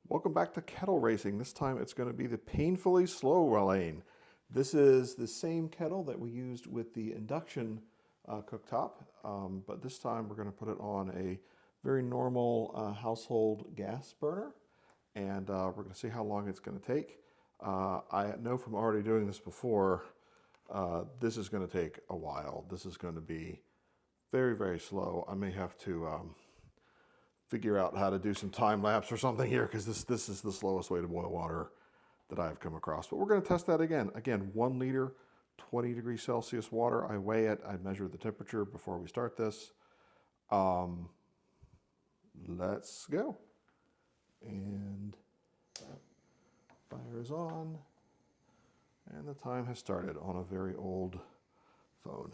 Welcome back to Kettle Racing. This time it's going to be the painfully slow lane. This is the same kettle that we used with the induction cooktop, but this time we're going to put it on a very normal household gas burner, and we're going to see how long it's going to take. I know from already doing this before, this is going to take a while. This is going to be very, very slow. I may have to figure out how to do some time lapse or something here, because this is the slowest way to boil water that I've come across. But we're going to test that again. Again, 1 liter, 20 degrees Celsius water. I weigh it. I measure the temperature before we start this. Let's go. And fire is on. And the time has started on a very old phone.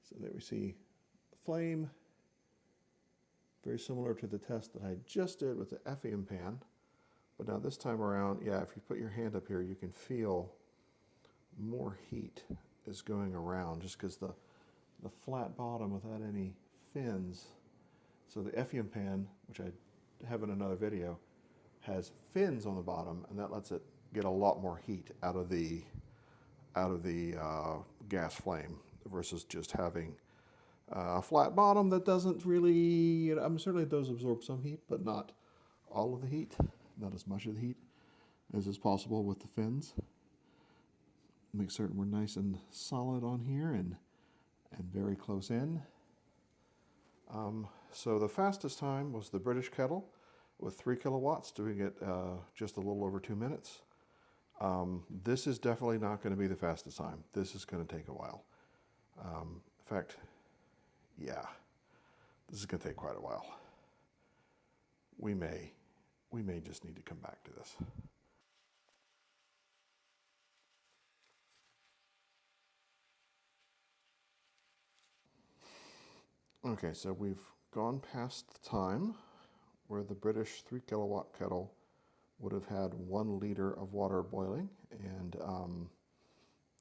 So there we see the flame. Very similar to the test that I just did with the Effium pan. But now this time around, yeah, if you put your hand up here, you can feel more heat is going around just because the flat bottom without any fins. So the Effium pan, which I have in another video, has fins on the bottom, and that lets it get a lot more heat out of the gas flame versus just having a flat bottom that doesn't really, certainly it does absorb some heat, but not all of the heat, not as much of the heat as is possible with the fins. Make certain we're nice and solid on here and very close in. So the fastest time was the British kettle with 3 kilowatts, doing it just a little over 2 minutes. This is definitely not going to be the fastest time. This is going to take a while. In fact, yeah, this is going to take quite a while. We may just need to come back to this. Okay, so we've gone past the time where the British 3 kilowatt kettle would have had 1 liter of water boiling, and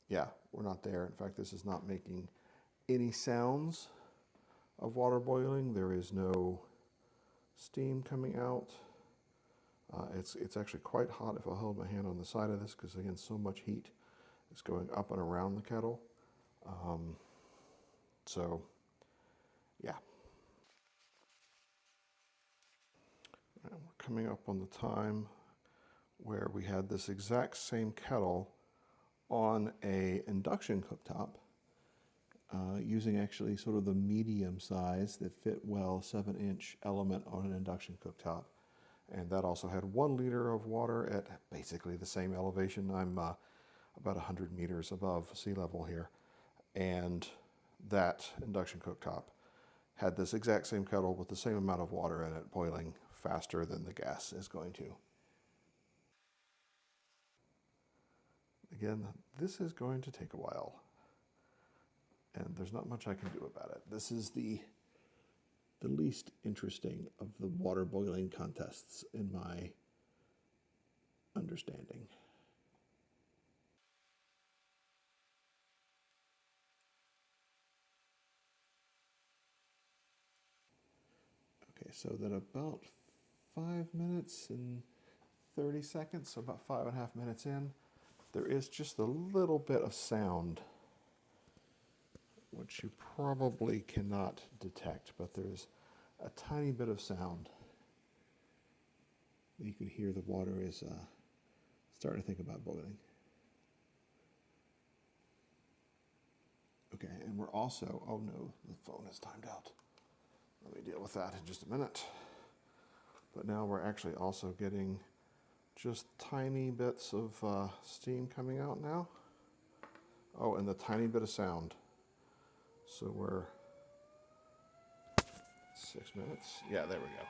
yeah, we're not there. In fact, this is not making any sounds of water boiling. There is no steam coming out. It's actually quite hot if I hold my hand on the side of this, because again, so much heat is going up and around the kettle. So yeah. And we're coming up on the time where we had this exact same kettle on a induction cooktop, using actually sort of the medium size that fit well 7-inch element on an induction cooktop. And that also had 1 liter of water at basically the same elevation. I'm about 100 meters above sea level here. And that induction cooktop had this exact same kettle with the same amount of water in it, boiling faster than the gas is going to. Again, this is going to take a while, and there's not much I can do about it. This is the least interesting of the water boiling contests in my understanding. Okay, so then about 5 minutes and 30 seconds, so about 5.5 minutes in, there is just a little bit of sound, which you probably cannot detect, but there's a tiny bit of sound. You can hear the water is starting to think about boiling. Okay, and we're also, oh no, the phone is timed out. Let me deal with that in just a minute. But now we're actually also getting just tiny bits of steam coming out now. Oh, and the tiny bit of sound. So we're 6 minutes. Yeah, there we go.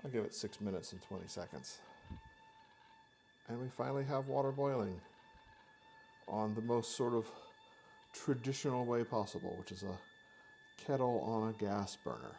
I'll give it 6 minutes and 20 seconds. And we finally have water boiling on the most sort of traditional way possible, which is a kettle on a gas burner.